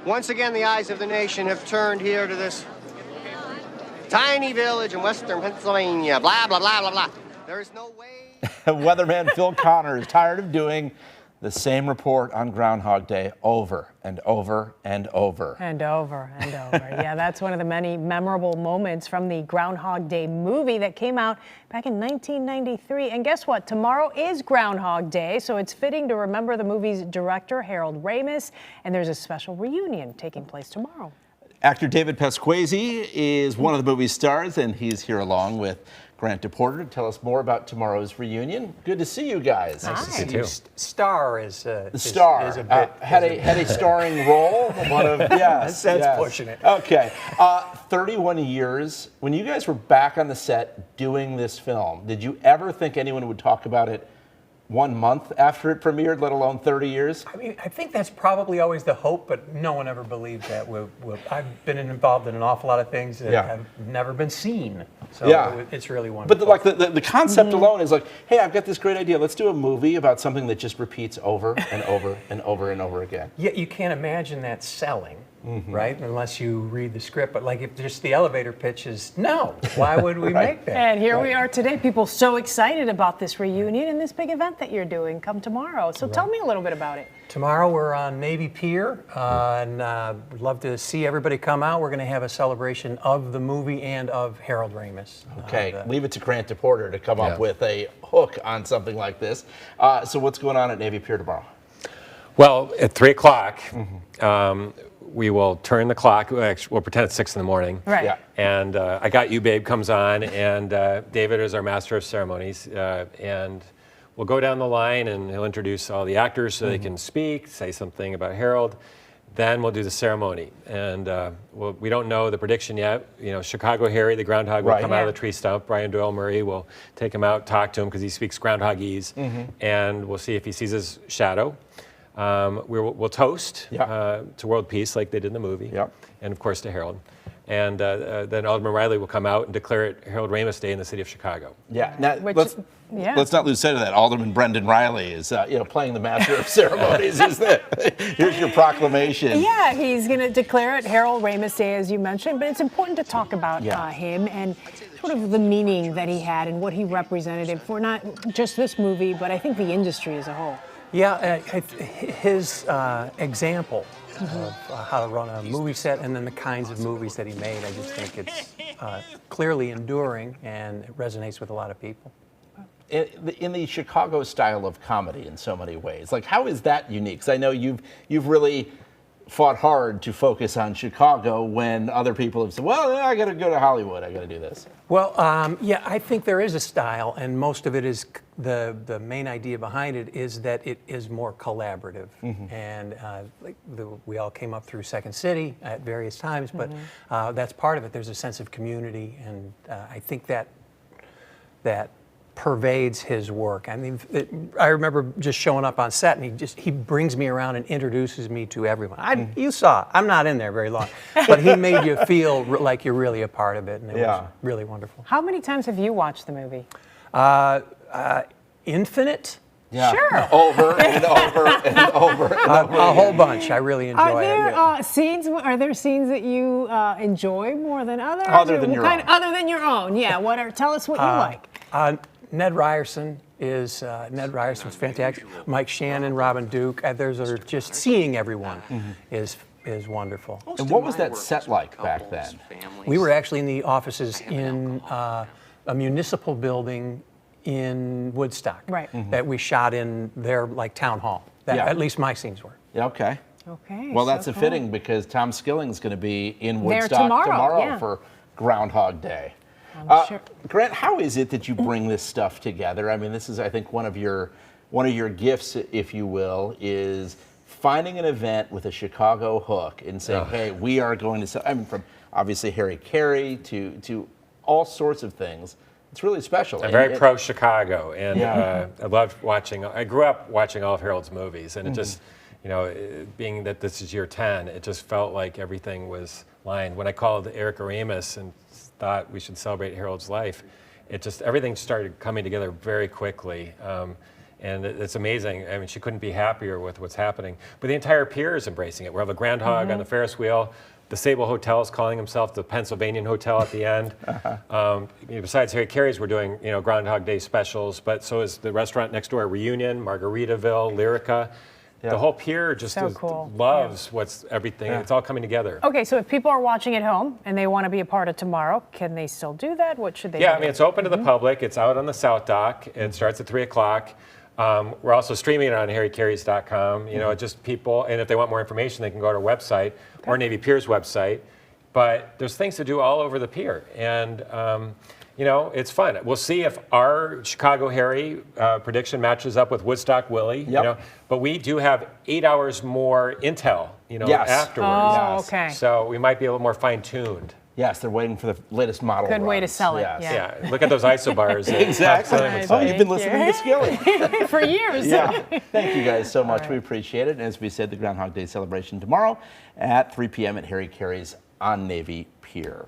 Once again, the eyes of the nation have turned here to this tiny village in western Pennsylvania. Blah, blah, blah, blah, blah. There is no way. Weatherman Phil Connor is tired of doing the same report on Groundhog Day over and over and over. And over and over. Yeah, that's one of the many memorable moments from the Groundhog Day movie that came out back in 1993. And guess what? Tomorrow is Groundhog Day, so it's fitting to remember the movie's director, Harold Ramis, and there's a special reunion taking place tomorrow. Actor David Pasquesi is one of the movie's stars, and he's here along with Grant DePorter to tell us more about tomorrow's reunion. Good to see you guys. Nice to see you too. Star is the star is a bit had a starring role. One of yes, that's pushing it. Okay, 31 years. When you guys were back on the set doing this film, did you ever think anyone would talk about it 1 month after it premiered, let alone 30 years? I mean, I think that's probably always the hope, but no one ever believed that. I've been involved in an awful lot of things that have never been seen, so it's really wonderful. But the concept alone is like, hey, I've got this great idea. Let's do a movie about something that just repeats over and over and over and over again. Yeah, you can't imagine that selling. Right, unless you read the script, but like if just the elevator pitch is no, why would we make that? And here we are today, people so excited about this reunion and this big event that you're doing come tomorrow. So tell me a little bit about it. Tomorrow we're on Navy Pier, and we'd love to see everybody come out. We're going to have a celebration of the movie and of Harold Ramis. Okay, leave it to Grant DePorter to come up with a hook on something like this. So what's going on at Navy Pier tomorrow? Well, at 3 o'clock, we will turn the clock. We'll pretend it's 6 in the morning. Right. Yeah. And I Got You, Babe comes on, and David is our master of ceremonies. And we'll go down the line, and he'll introduce all the actors so they can speak, say something about Harold. Then we'll do the ceremony. And we don't know the prediction yet. You know, Chicago Harry, the groundhog, will come out of the tree stump. Brian Doyle Murray will take him out, talk to him, because he speaks groundhogese. And we'll see if he sees his shadow. We'll toast to world peace like they did in the movie, and of course to Harold. And then Alderman Riley will come out and declare it Harold Ramis Day in the city of Chicago. Yeah. Now, let's not lose sight of that. Alderman Brendan Riley is playing the master of ceremonies. Here's your proclamation. Yeah, he's going to declare it Harold Ramis Day, as you mentioned. But it's important to talk about him and sort of the meaning that he had and what he represented for not just this movie, but I think the industry as a whole. Yeah, his example of how to run a movie set and then the kinds of movies that he made, I just think it's clearly enduring and it resonates with a lot of people. In the Chicago style of comedy in so many ways, like how is that unique? Because I know you've really fought hard to focus on Chicago when other people have said, well, I got to go to Hollywood, I got to do this. Well, yeah, I think there is a style, and most of it is the main idea behind it is that it is more collaborative. And we all came up through Second City at various times, but that's part of it. There's a sense of community, and I think that pervades his work. I mean, I remember just showing up on set, and he brings me around and introduces me to everyone. You saw, I'm not in there very long, but he made you feel like you're really a part of it, and it was really wonderful. How many times have you watched the movie? Infinite. Yeah. Sure. Over and over and over and over. A whole bunch. I really enjoy it. Are there scenes that you enjoy more than others? Other than your own. Other than your own, yeah. Tell us what you like. Ned Ryerson was fantastic. Mike Shannon, Robin Duke. Just seeing everyone is wonderful. And what was that set like back then? We were actually in the offices in a municipal building in Woodstock that we shot in their town hall. At least my scenes were. Yeah, okay. Okay. Well, that's fitting because Tom Skilling's going to be in Woodstock tomorrow for Groundhog Day. Sure. Grant, how is it that you bring this stuff together? I mean, this is, I think, one of your gifts, if you will, is finding an event with a Chicago hook and saying, hey, we are going to, I mean, from obviously Harry Carey to all sorts of things. It's really special. I'm very pro-Chicago, and I loved watching, I grew up watching all of Harold's movies, and it just, being that this is year 10, it just felt like everything was lined. When I called Eric Aramis and thought we should celebrate Harold's life, everything started coming together very quickly. And it's amazing. I mean, she couldn't be happier with what's happening. But the entire pier is embracing it. We'll have a groundhog on the Ferris wheel. The Sable Hotel is calling himself the Pennsylvanian Hotel at the end. Besides Harry Caray's, we're doing Groundhog Day specials, but so is the restaurant next door, Reunion, Margaritaville, Lyrica. The whole pier just So cool. loves what's everything. It's all coming together. Okay, so if people are watching at home and they want to be a part of tomorrow, can they still do that? What should they do? Yeah, I mean, it's open to the public. It's out on the South Dock. It starts at 3 o'clock. We're also streaming it on harrycareys.com. Just people, and if they want more information, they can go to our website or Navy Pier's website. But there's things to do all over the pier. And, it's fun. We'll see if our Chicago Harry prediction matches up with Woodstock Willie. Yep. But we do have 8 hours more intel, Yes. afterwards. Oh, okay. So we might be a little more fine-tuned. Yes, they're waiting for the latest model. Good way to runs. sell it, Yes. yeah. Yeah, look at those isobars. Exactly. Nice. Oh, you've been Thank listening you. to Skilly. For years. Yeah. Thank you guys so much. We appreciate it. And as we said, the Groundhog Day celebration tomorrow at 3 p.m. at Harry Caray's on Navy Pier.